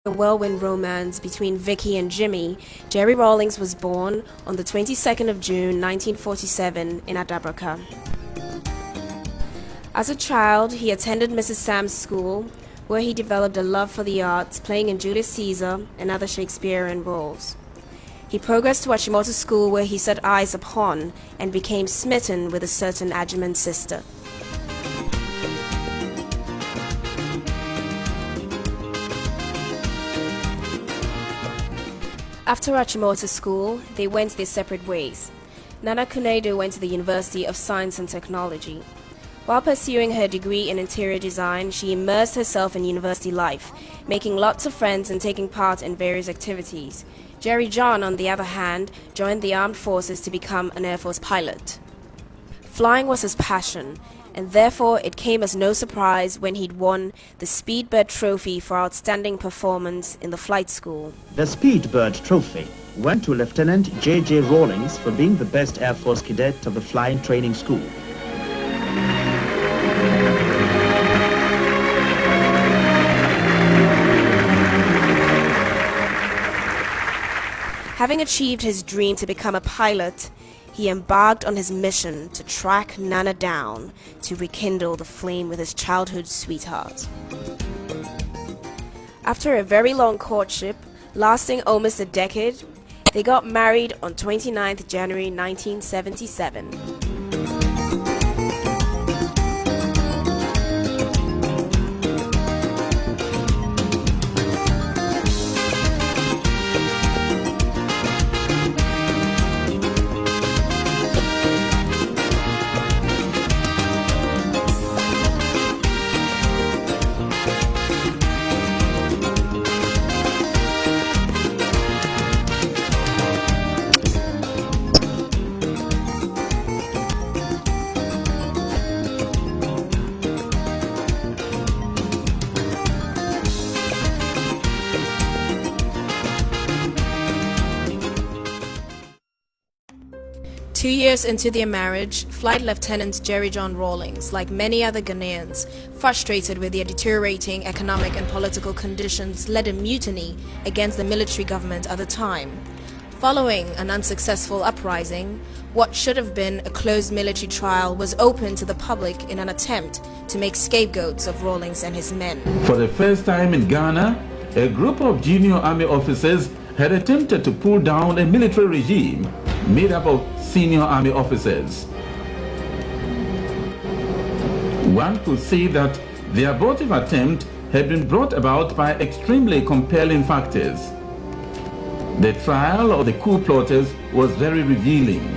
A whirlwind romance between Vicky and Jimmy, Jerry Rawlings was born on the 22nd of June 1947 in Adabraka. As a child, he attended Mrs. Sam's school, where he developed a love for the arts, playing in Julius Caesar and other Shakespearean roles. He progressed to Achimota School, where he set eyes upon and became smitten with a certain Agyeman sister. After Achimota School, they went their separate ways. Nana Kunedo went to the University of Science and Technology. While pursuing her degree in interior design, she immersed herself in university life, making lots of friends and taking part in various activities. Jerry John, on the other hand, joined the armed forces to become an Air Force pilot. Flying was his passion, and therefore it came as no surprise when he'd won the Speedbird Trophy for outstanding performance in the flight school. The Speedbird Trophy went to Lieutenant JJ Rawlings for being the best Air Force cadet of the flying training school. Having achieved his dream to become a pilot, he embarked on his mission to track Nana down to rekindle the flame with his childhood sweetheart. After a very long courtship, lasting almost a decade, they got married on 29th January 1977. Two years into their marriage, Flight Lieutenant Jerry John Rawlings, like many other Ghanaians, frustrated with their deteriorating economic and political conditions, led a mutiny against the military government at the time. Following an unsuccessful uprising, what should have been a closed military trial was opened to the public in an attempt to make scapegoats of Rawlings and his men. For the first time in Ghana, a group of junior army officers had attempted to pull down a military regime made up of senior army officers. One could say that the abortive attempt had been brought about by extremely compelling factors. The trial of the coup plotters was very revealing.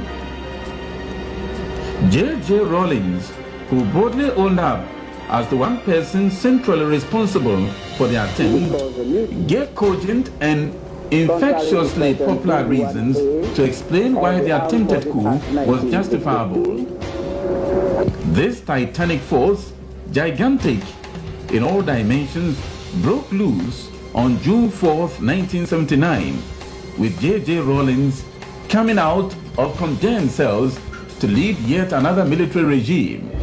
JJ Rawlings, who boldly owned up as the one person centrally responsible for the attempt, gave cogent and infectiously popular reasons to explain why the attempted coup was justifiable. This titanic force, gigantic in all dimensions, broke loose on June 4th, 1979, with JJ Rawlings coming out of condemned cells to lead yet another military regime.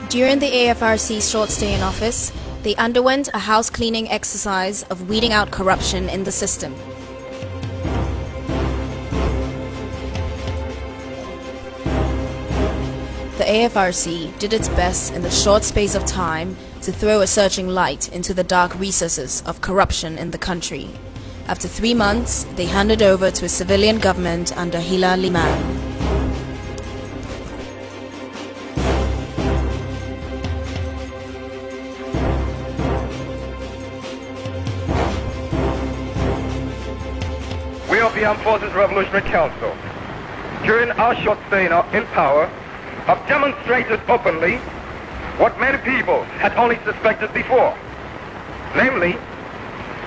During the AFRC's short stay in office, they underwent a house cleaning exercise of weeding out corruption in the system. The AFRC did its best in the short space of time to throw a searching light into the dark recesses of corruption in the country. After 3 months, they handed over to a civilian government under Hila Liman. We of the Armed Forces Revolutionary Council during our short stay in power, have demonstrated openly what many people had only suspected before, namely,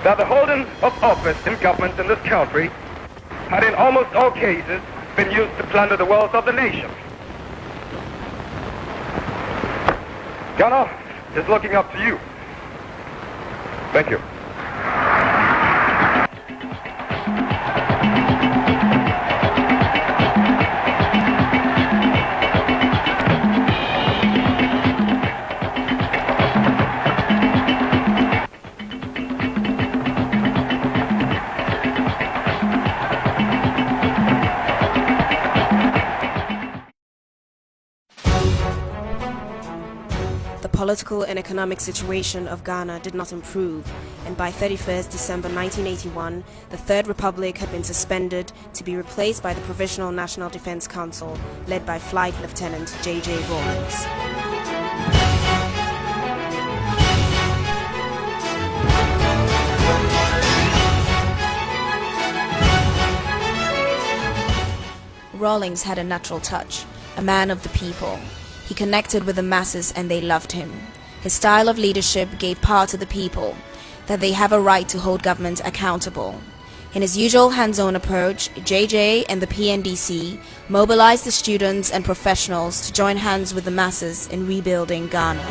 that the holding of office in government in this country had in almost all cases been used to plunder the wealth of the nation. Ghana is looking up to you. Thank you. The political and economic situation of Ghana did not improve, and by 31st December 1981, the Third Republic had been suspended to be replaced by the Provisional National Defense Council, led by Flight Lieutenant JJ Rawlings. Rawlings had a natural touch, a man of the people. He connected with the masses and they loved him. His style of leadership gave power to the people, that they have a right to hold government accountable. In his usual hands-on approach, JJ and the PNDC mobilized the students and professionals to join hands with the masses in rebuilding Ghana.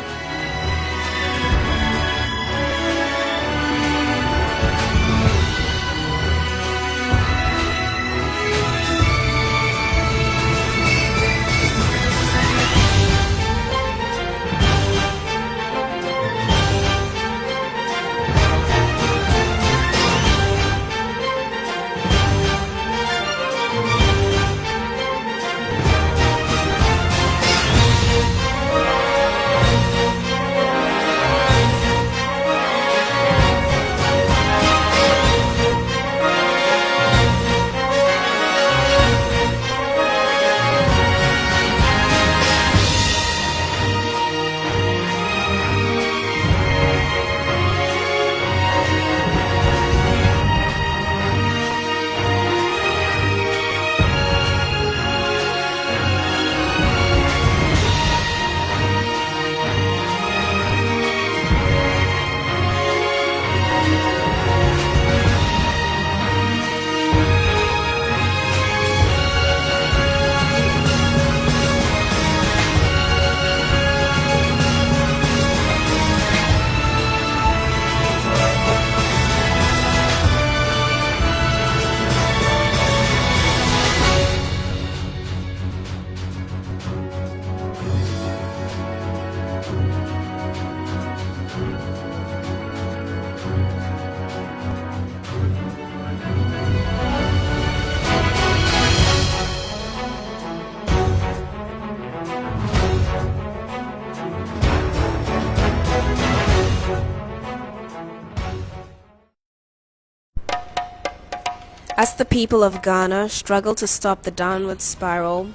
As the people of Ghana struggled to stop the downward spiral,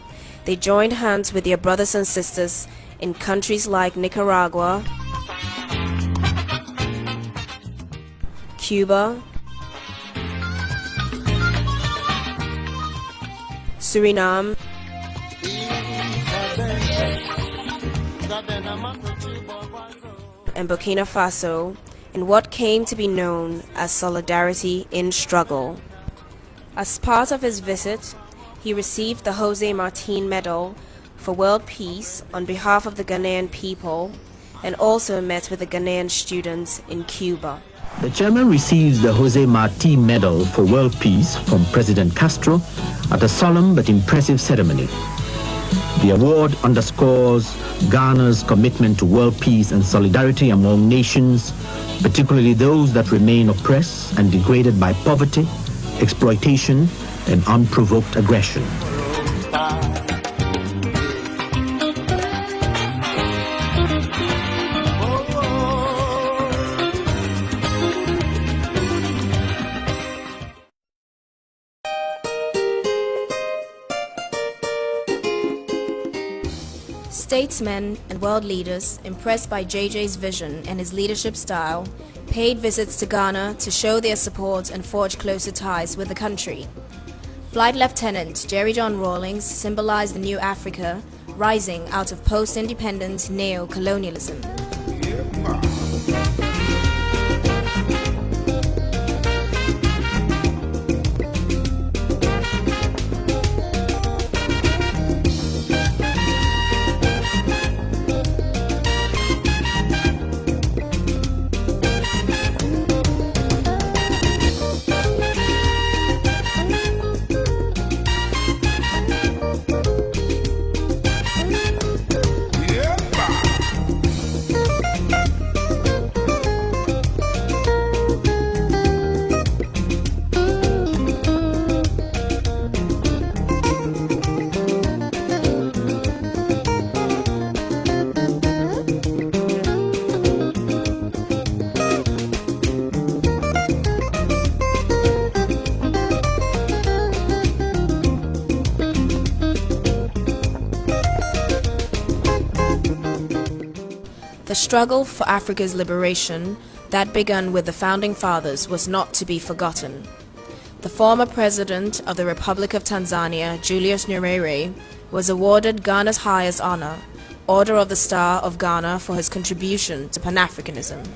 they joined hands with their brothers and sisters in countries like Nicaragua, Cuba, Suriname, and Burkina Faso in what came to be known as Solidarity in Struggle. As part of his visit, he received the Jose Marti Medal for World Peace on behalf of the Ghanaian people and also met with the Ghanaian students in Cuba. The chairman receives the Jose Marti Medal for World Peace from President Castro at a solemn but impressive ceremony. The award underscores Ghana's commitment to world peace and solidarity among nations, particularly those that remain oppressed and degraded by poverty, exploitation, and unprovoked aggression. Statesmen and world leaders, impressed by JJ's vision and his leadership style, paid visits to Ghana to show their support and forge closer ties with the country. Flight Lieutenant Jerry John Rawlings symbolized the new Africa rising out of post-independent neo-colonialism. The struggle for Africa's liberation that began with the Founding Fathers was not to be forgotten. The former president of the Republic of Tanzania, Julius Nyerere, was awarded Ghana's highest honor, Order of the Star of Ghana, for his contribution to Pan-Africanism.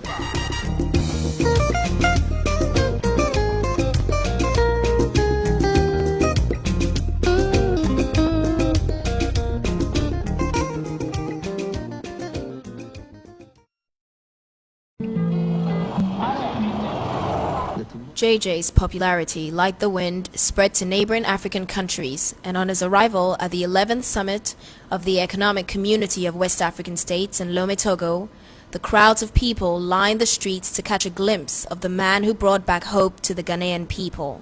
JJ's popularity, like the wind, spread to neighboring African countries, and on his arrival at the 11th Summit of the Economic Community of West African States in Lome, Togo, the crowds of people lined the streets to catch a glimpse of the man who brought back hope to the Ghanaian people.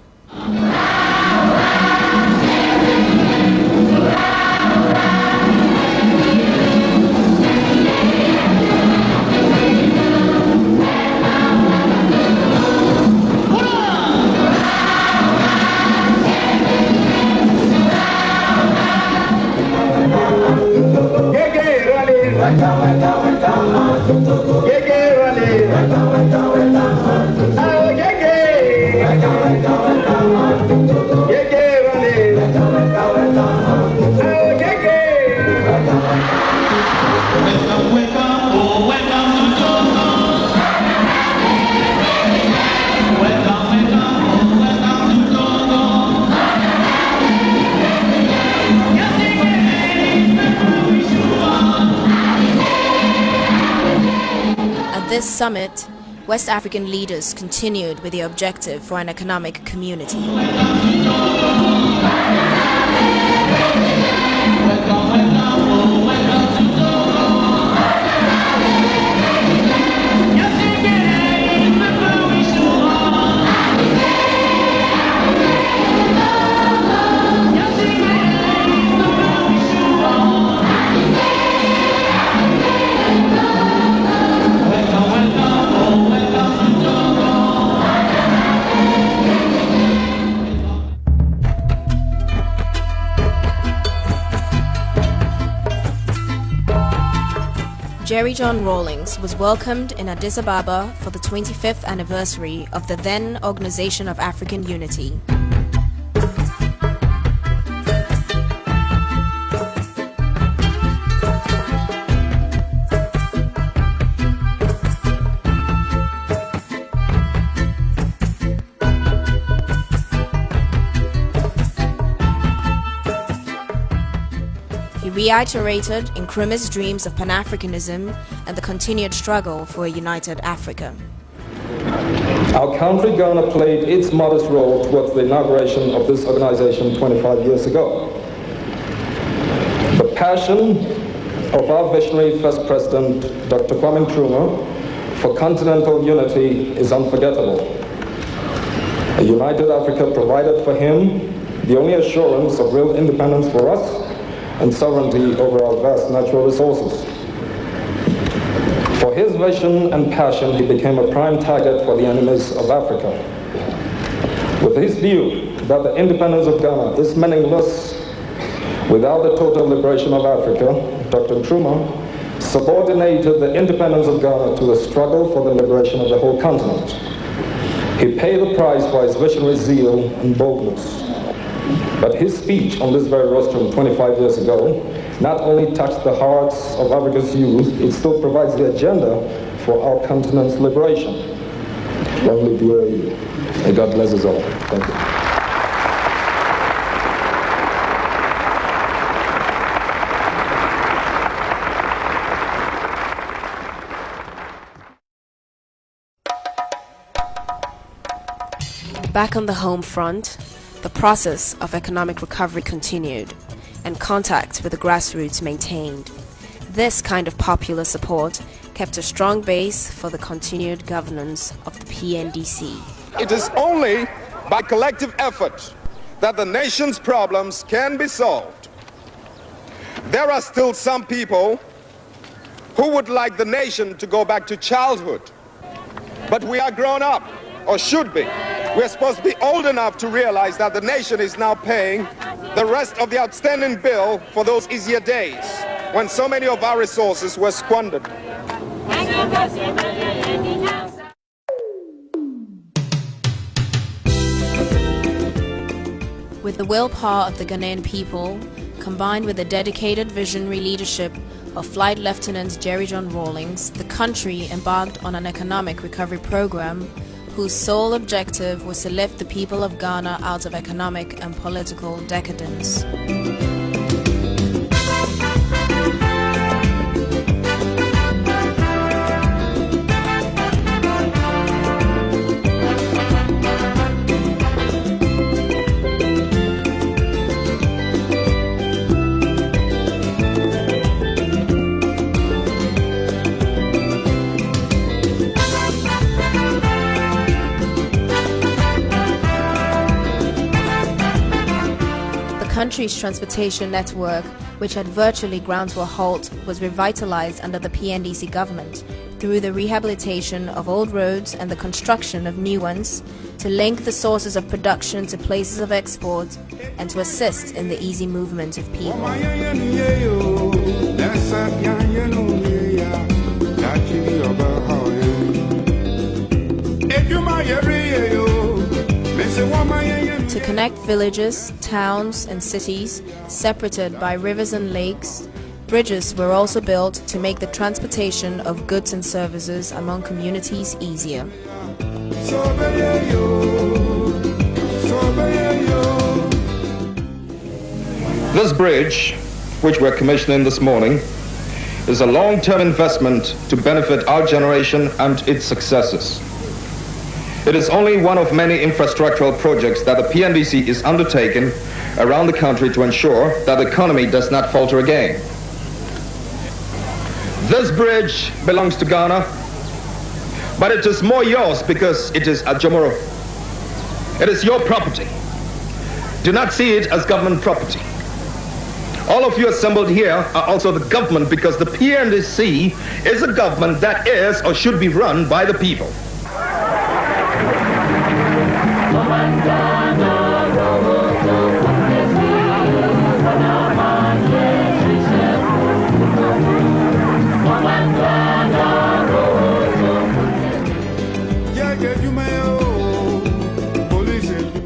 At this summit, West African leaders continued with the objective for an economic community. Jerry John Rawlings was welcomed in Addis Ababa for the 25th anniversary of the then Organization of African Unity. He reiterated Nkrumah's dreams of Pan-Africanism and the continued struggle for a united Africa. Our country, Ghana, played its modest role towards the inauguration of this organization 25 years ago. The passion of our visionary first president, Dr. Kwame Nkrumah, for continental unity is unforgettable. A united Africa provided for him the only assurance of real independence for us and sovereignty over our vast natural resources. For his vision and passion, he became a prime target for the enemies of Africa. With his view that the independence of Ghana is meaningless without the total liberation of Africa, Dr. Nkrumah subordinated the independence of Ghana to the struggle for the liberation of the whole continent. He paid the price for his visionary zeal and boldness. But his speech on this very rostrum 25 years ago not only touched the hearts of Africa's youth, it still provides the agenda for our continent's liberation. Lovely to hear you. May God bless us all. Thank you. Back on the home front, the process of economic recovery continued, and contact with the grassroots maintained. This kind of popular support kept a strong base for the continued governance of the PNDC. It is only by collective effort that the nation's problems can be solved. There are still some people who would like the nation to go back to childhood. But we are grown up, or should be. We're supposed to be old enough to realize that the nation is now paying the rest of the outstanding bill for those easier days when so many of our resources were squandered. With the willpower of the Ghanaian people, combined with the dedicated visionary leadership of Flight Lieutenant JJ Rawlings, the country embarked on an economic recovery program whose sole objective was to lift the people of Ghana out of economic and political decadence. The country's transportation network, which had virtually ground to a halt, was revitalized under the PNDC government through the rehabilitation of old roads and the construction of new ones to link the sources of production to places of export and to assist in the easy movement of people. To connect villages, towns, and cities separated by rivers and lakes, bridges were also built to make the transportation of goods and services among communities easier. This bridge, which we're commissioning this morning, is a long-term investment to benefit our generation and its successors. It is only one of many infrastructural projects that the PNDC is undertaking around the country to ensure that the economy does not falter again. This bridge belongs to Ghana, but it is more yours because it is Ajamoro. It is your property. Do not see it as government property. All of you assembled here are also the government because the PNDC is a government that is or should be run by the people.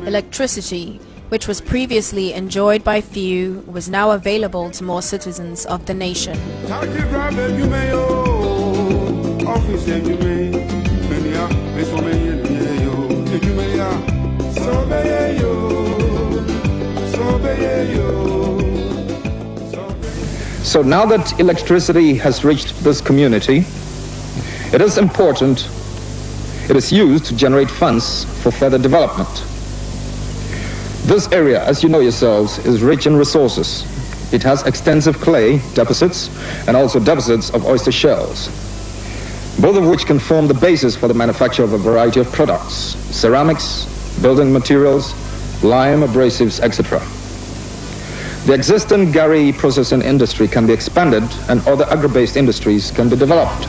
Electricity, which was previously enjoyed by few, was now available to more citizens of the nation. So now that electricity has reached this community, it is important it is used to generate funds for further development. This area, as you know yourselves, is rich in resources. It has extensive clay deposits and also deposits of oyster shells, both of which can form the basis for the manufacture of a variety of products: ceramics, building materials, lime, abrasives, etc. The existing Gari processing industry can be expanded and other agri-based industries can be developed.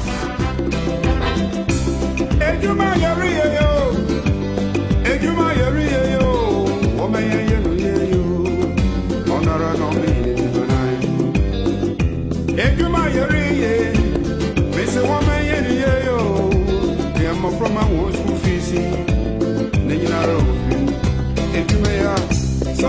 So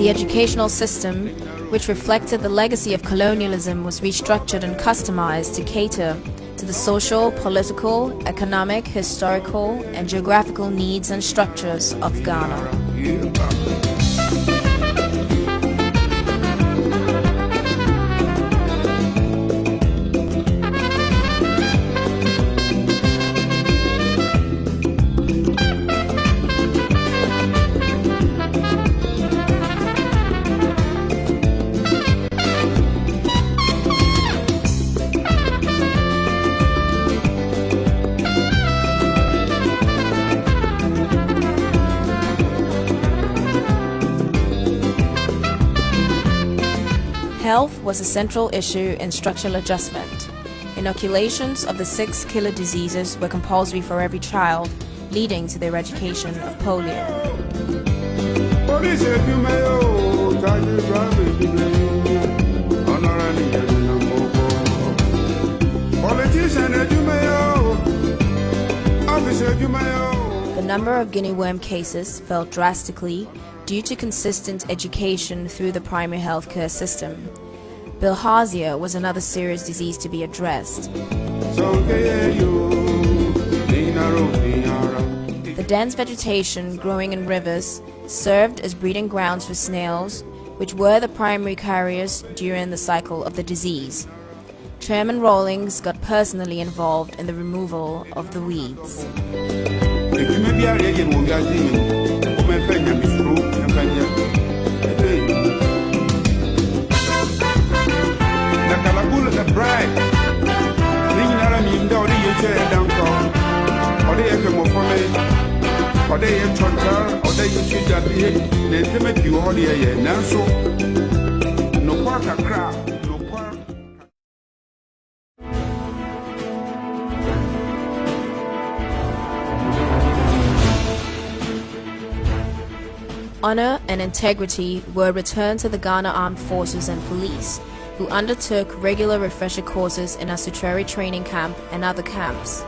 The educational system, which reflected the legacy of colonialism, was restructured and customized to cater to the social, political, economic, historical, and geographical needs and structures of Ghana. Health was a central issue in structural adjustment. Inoculations of the 6 killer diseases were compulsory for every child, leading to the eradication of polio. The number of guinea worm cases fell drastically due to consistent education through the primary healthcare system. Bilharzia was another serious disease to be addressed. The dense vegetation growing in rivers served as breeding grounds for snails, which were the primary carriers during the cycle of the disease. Chairman Rawlings got personally involved in the removal of the weeds. Honor and integrity were returned to the Ghana Armed Forces and Police, who undertook regular refresher courses in Asutreri Training Camp and other camps.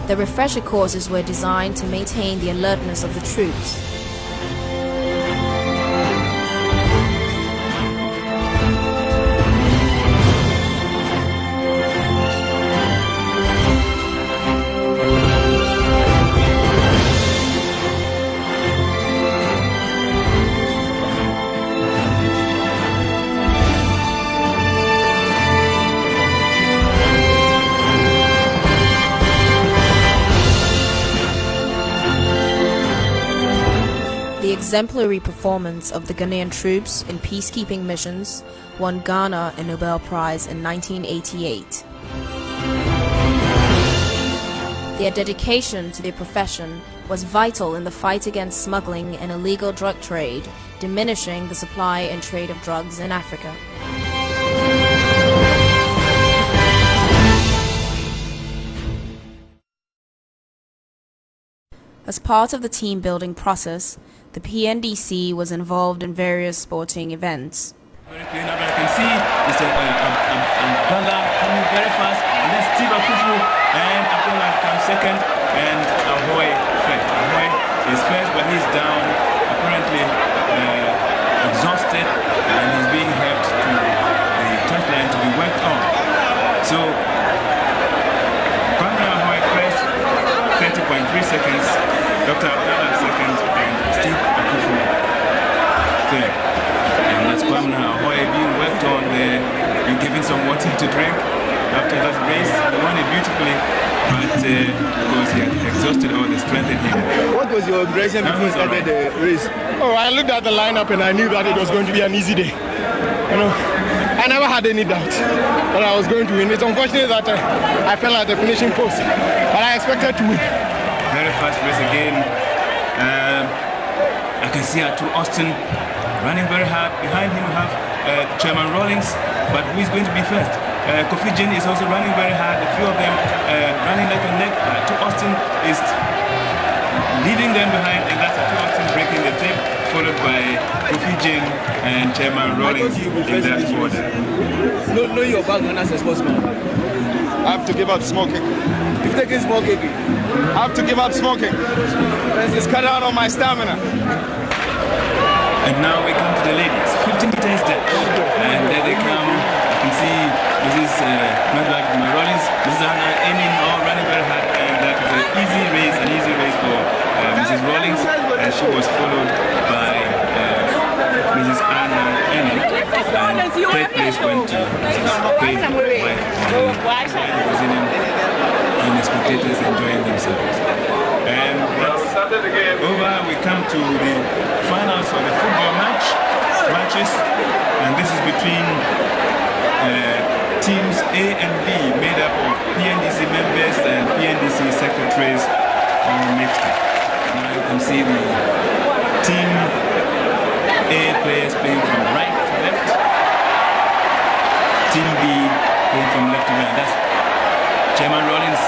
The refresher courses were designed to maintain the alertness of the troops. The exemplary performance of the Ghanaian troops in peacekeeping missions won Ghana a Nobel Prize in 1988. Their dedication to their profession was vital in the fight against smuggling and illegal drug trade, diminishing the supply and trade of drugs in Africa. As part of the team-building process, the PNDC was involved in various sporting events. Very clean up, I can see it's Banga coming very fast, and then Steve Akufu and Abdullah comes second, and Ahoy first. Ahoy is first, but he's down, apparently exhausted, and he's being helped to the touchline to be worked on. So, Banga Ahoy first, 30.3 seconds, Dr. Abdullah second, and Steve Akufu third. And that's Kwamna Ahoy being worked on there, and giving some water to drink after that race. He won it beautifully, but because he had exhausted all the strength in him. What was your impression before you started the race? Oh, I looked at the lineup and I knew that it was going to be an easy day. You know, I never had any doubt that I was going to win. It's unfortunate that I fell at the finishing post, but I expected to win. Very fast race again. I can see Arthur Austin running very hard. Behind him we have Chairman Rawlings, but who is going to be first? Kofi Jin is also running very hard. A few of them running neck and neck. Arthur Austin is leading them behind, and that's Arthur Austin breaking the tape, followed by Kofi Jin and Chairman Rawlings in that order. Know your background as a sportsman. I have to give up smoking. You've taken smoking. I have to give up smoking. It's cut out on my stamina. And now we come to the ladies. 15 meters dash. And there they come. You can see this is not like my Rawlings. This is Anna aiming or running very hard. And that was an easy race for Mrs. Rawlings. And she was followed by Mrs. Anna Enning. And third place went to Mrs. Quaid White. And the spectators enjoying themselves. And that's over. We come to the finals of the football matches, and this is between teams A and B, made up of PNDC members and PNDC secretaries, all mixed up. Now you can see the team A players playing from right to left, team B playing from left to right. That's Chairman Rawlings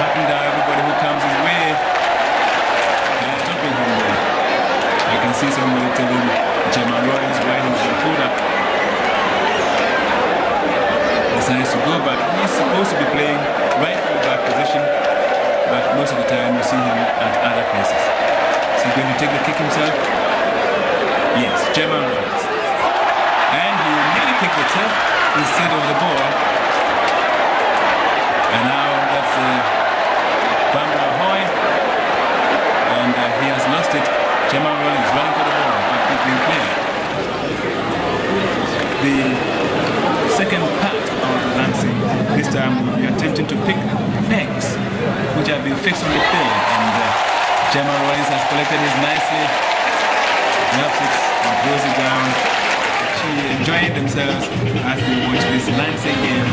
patting down everybody who comes his way. Stopping him there. I can see somebody telling Chairman Rawlings why he's been pulled up. Decides to go back. He's supposed to be playing right full back position, but most of the time you see him at other places. Is he going to take the kick himself? Yes, Chairman Rawlings. And he nearly picked the turf instead of the ball. And now that's Bambara Hoy, and he has lost it. Chairman Rawlings running for the ball, but it's been cleared. The second part of the dancing, this time we'll be attempting to pick pegs which have been fixed on the field, and Chairman Rawlings has collected his nicely, drops it and throws it down. Enjoying themselves as they watch this lancing game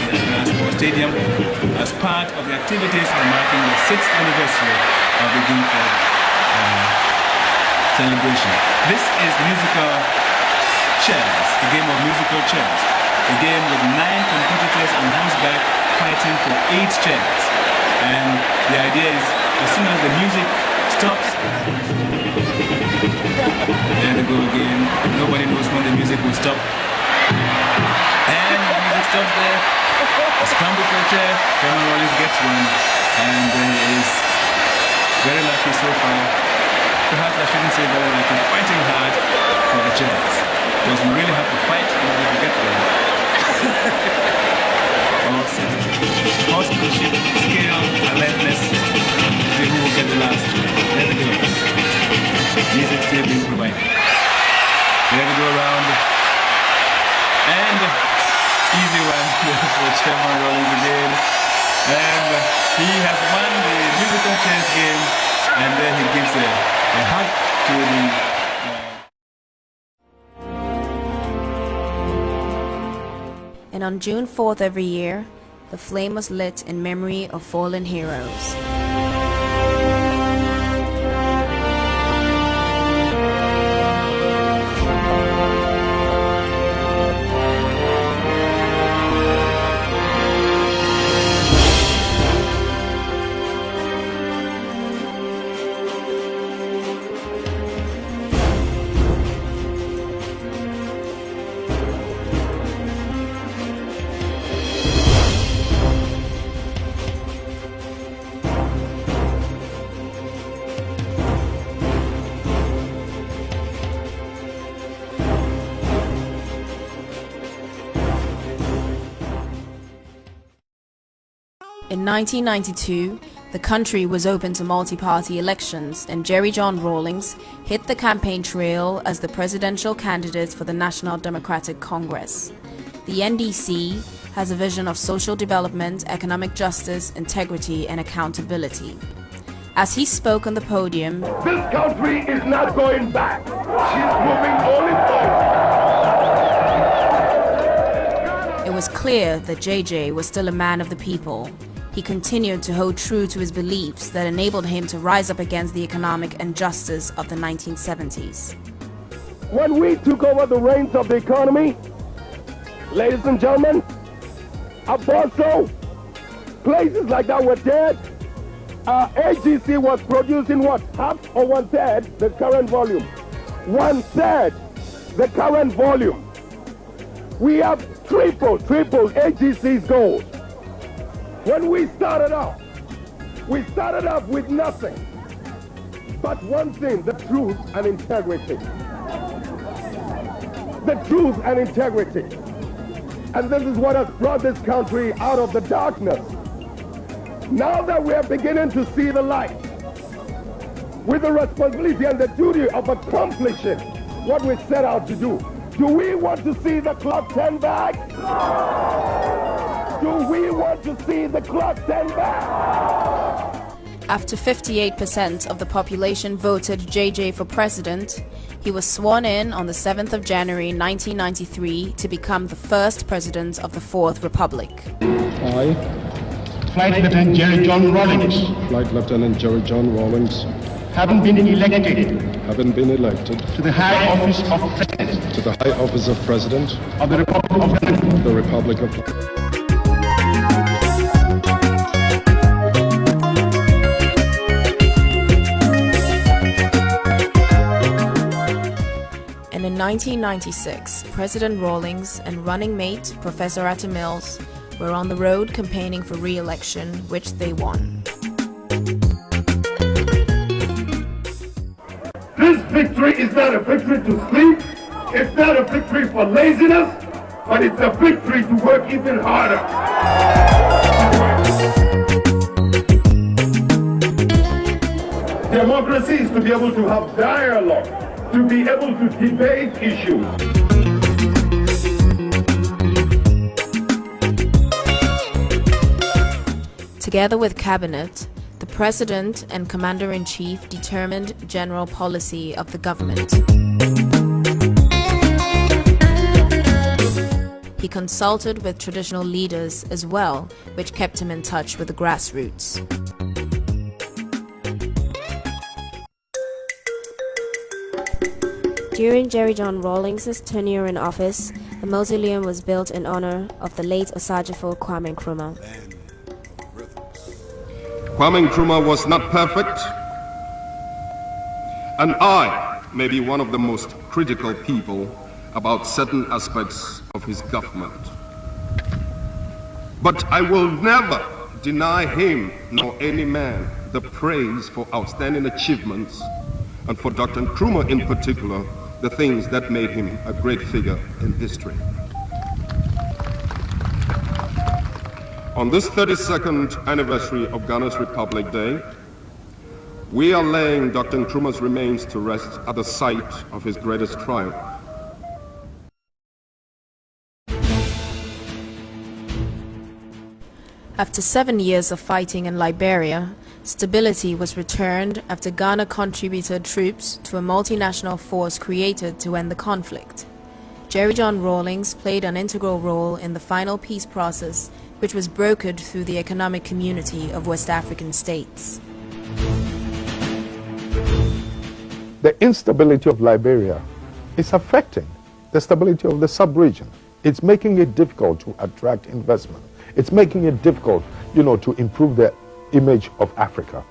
at the Accra Sports Stadium as part of the activities marking the 6th anniversary of the Guildford celebration. This is musical chairs, a game of musical chairs, a game with 9 competitors on horseback fighting for 8 chairs. And the idea is, as soon as the music stops, there they go again. Nobody knows when the music will stop. And the music stops there. A scramble for a chair. Chairman Rawlings gets one. And is very lucky so far. Perhaps I shouldn't say very lucky. Fighting hard for the chairs. Because we really have to fight in order to get there. Awesome. Horsemanship, skill, alertness. See who will get the last chair. There we go. Music still being provided. There we go around. And easy one for Chairman Rawlings again. And he has won the musical chairs game. And then he gives a hug to the... And on June 4th every year, the flame was lit in memory of fallen heroes. In 1992, the country was open to multi-party elections, and Jerry John Rawlings hit the campaign trail as the presidential candidate for the National Democratic Congress. The NDC has a vision of social development, economic justice, integrity, and accountability. As he spoke on the podium, "This country is not going back. She's moving only forward." It was clear that JJ was still a man of the people. He continued to hold true to his beliefs that enabled him to rise up against the economic injustice of the 1970s. When we took over the reins of the economy, ladies and gentlemen, Apostle, places like that were dead. AGC was producing what? Half or 1/3 the current volume. 1/3 the current volume. We have tripled AGC's goals. When we started off with nothing. but one thing, the truth and integrity. The truth and integrity. And this is what has brought this country out of the darkness. Now that we are beginning to see the light, with the responsibility and the duty of accomplishing what we set out to do we want to see the clock turn back? Do we want to see the clock turn back? After 58% of the population voted JJ for president, he was sworn in on the 7th of January 1993 to become the first president of the Fourth Republic. I, Flight Lieutenant Jerry John Rawlings, Flight Lieutenant Jerry John Rawlings, having been elected to the high office of President to the high office of President of the Republic of Ghana, the Republic of And in 1996, President Rawlings and running mate Professor Atta Mills were on the road campaigning for re-election, which they won. This victory is not a victory to sleep, it's not a victory for laziness, but it's a victory to work even harder. Democracy is to be able to have dialogue, to be able to debate issues. Together with Cabinet, the President and Commander-in-Chief determined general policy of the government. He consulted with traditional leaders as well, which kept him in touch with the grassroots. During Jerry John Rawlings' tenure in office, a mausoleum was built in honor of the late Osagyefo Kwame Nkrumah. Kwame Nkrumah was not perfect, and I may be one of the most critical people about certain aspects of his government. But I will never deny him nor any man the praise for outstanding achievements, and for Dr. Nkrumah in particular, the things that made him a great figure in history. On this 32nd anniversary of Ghana's Republic Day, we are laying Dr. Nkrumah's remains to rest at the site of his greatest triumph. After 7 years of fighting in Liberia, stability was returned after Ghana contributed troops to a multinational force created to end the conflict. Jerry John Rawlings played an integral role in the final peace process, which was brokered through the Economic Community of West African States. The instability of Liberia is affecting the stability of the sub-region. It's making it difficult to attract investment. It's making it difficult, to improve the image of Africa.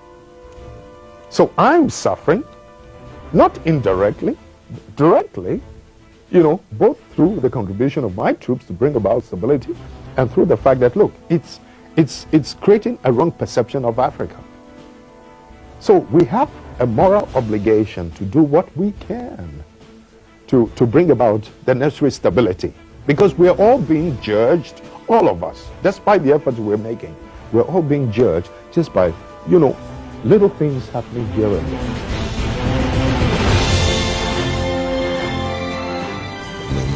So I'm suffering, not indirectly, directly, both through the contribution of my troops to bring about stability and through the fact that, look, it's creating a wrong perception of Africa. So we have a moral obligation to do what we can to bring about the necessary stability, because we are all being judged, all of us, despite the efforts we're making. We're all being judged just by, little things happening here and there.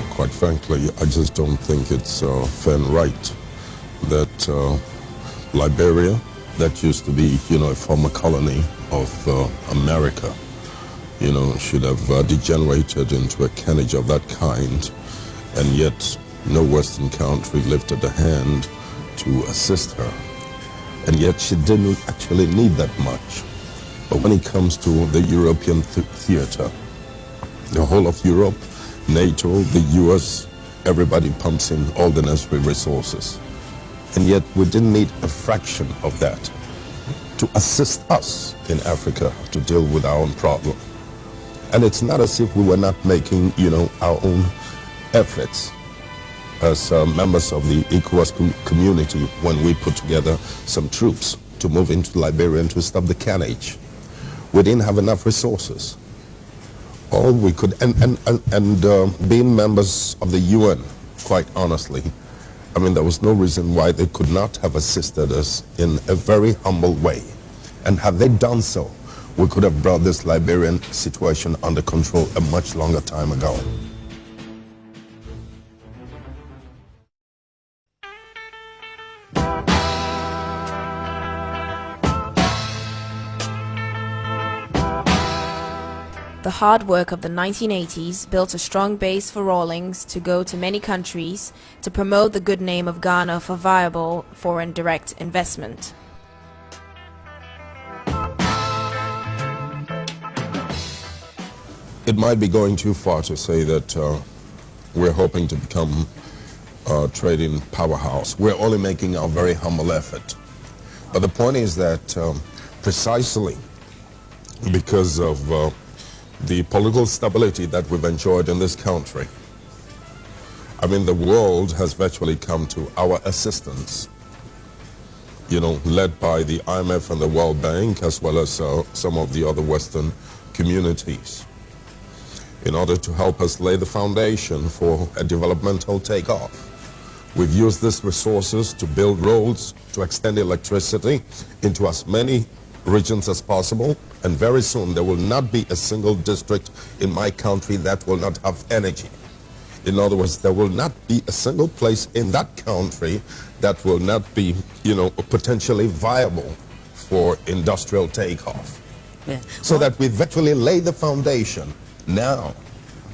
Quite frankly, I just don't think it's fair and right that Liberia, that used to be, a former colony of America, should have degenerated into a carnage of that kind, and yet no Western country lifted a hand to assist her. And yet she didn't actually need that much. But when it comes to the European theater, the whole of Europe, NATO, the US, everybody pumps in all the necessary resources. And yet we didn't need a fraction of that to assist us in Africa to deal with our own problem. And it's not as if we were not making, our own efforts as members of the ECOWAS community when we put together some troops to move into Liberia and to stop the carnage. we didn't have enough resources. All we could, and being members of the UN, quite honestly, I mean, there was no reason why they could not have assisted us in a very humble way. And had they done so, we could have brought this Liberian situation under control a much longer time ago. The hard work of the 1980s built a strong base for Rawlings to go to many countries to promote the good name of Ghana for viable foreign direct investment. It might be going too far to say that we're hoping to become a trading powerhouse. We're only making our very humble effort. But the point is that precisely because of the political stability that we've enjoyed in this country, I mean, the world has virtually come to our assistance, you know, led by the IMF and the World Bank, as well as some of the other Western communities, in order to help us lay the foundation for a developmental takeoff. We've used these resources to build roads, to extend electricity into as many regions as possible, and very soon there will not be a single district in my country that will not have energy. In other words, there will not be a single place in that country that will not be, you know, potentially viable for industrial takeoff. Yeah. So that we virtually lay the foundation now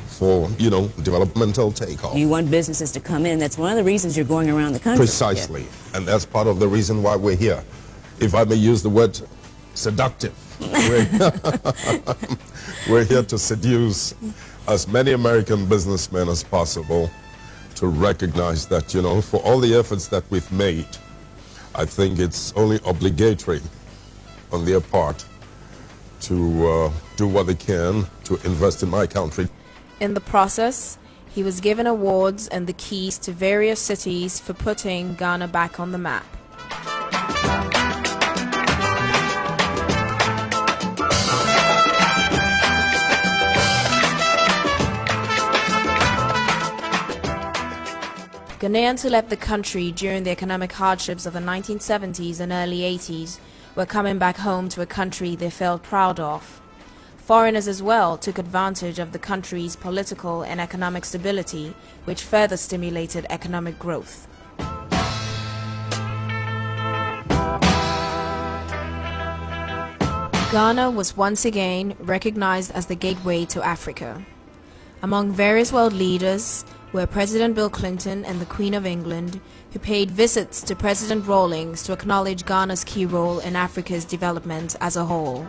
for, you know, developmental takeoff. You want businesses to come in. That's one of the reasons you're going around the country. Precisely. Yeah. And that's part of the reason why we're here. If I may use the word seductive. We're here to seduce as many American businessmen as possible to recognize that, you know, for all the efforts that we've made, I think it's only obligatory on their part to do what they can to invest in my country. In the process, he was given awards and the keys to various cities for putting Ghana back on the map. Ghanaians who left the country during the economic hardships of the 1970s and early 80s were coming back home to a country they felt proud of. Foreigners as well took advantage of the country's political and economic stability, which further stimulated economic growth. Ghana was once again recognized as the gateway to Africa. Among various world leaders were President Bill Clinton and the Queen of England, who paid visits to President Rawlings to acknowledge Ghana's key role in Africa's development as a whole.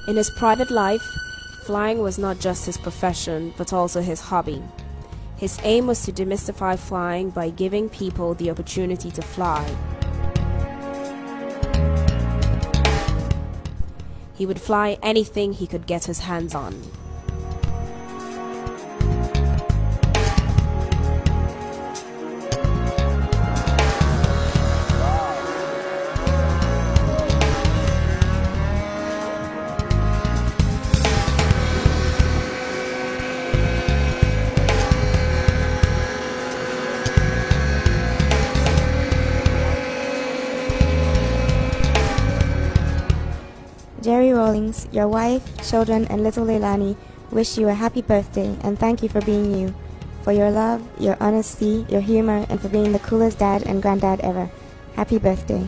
In his private life, flying was not just his profession, but also his hobby. His aim was to demystify flying by giving people the opportunity to fly. He would fly anything he could get his hands on. Jerry Rawlings, your wife, children, and little Leilani wish you a happy birthday and thank you for being you, for your love, your honesty, your humor, and for being the coolest dad and granddad ever. Happy birthday.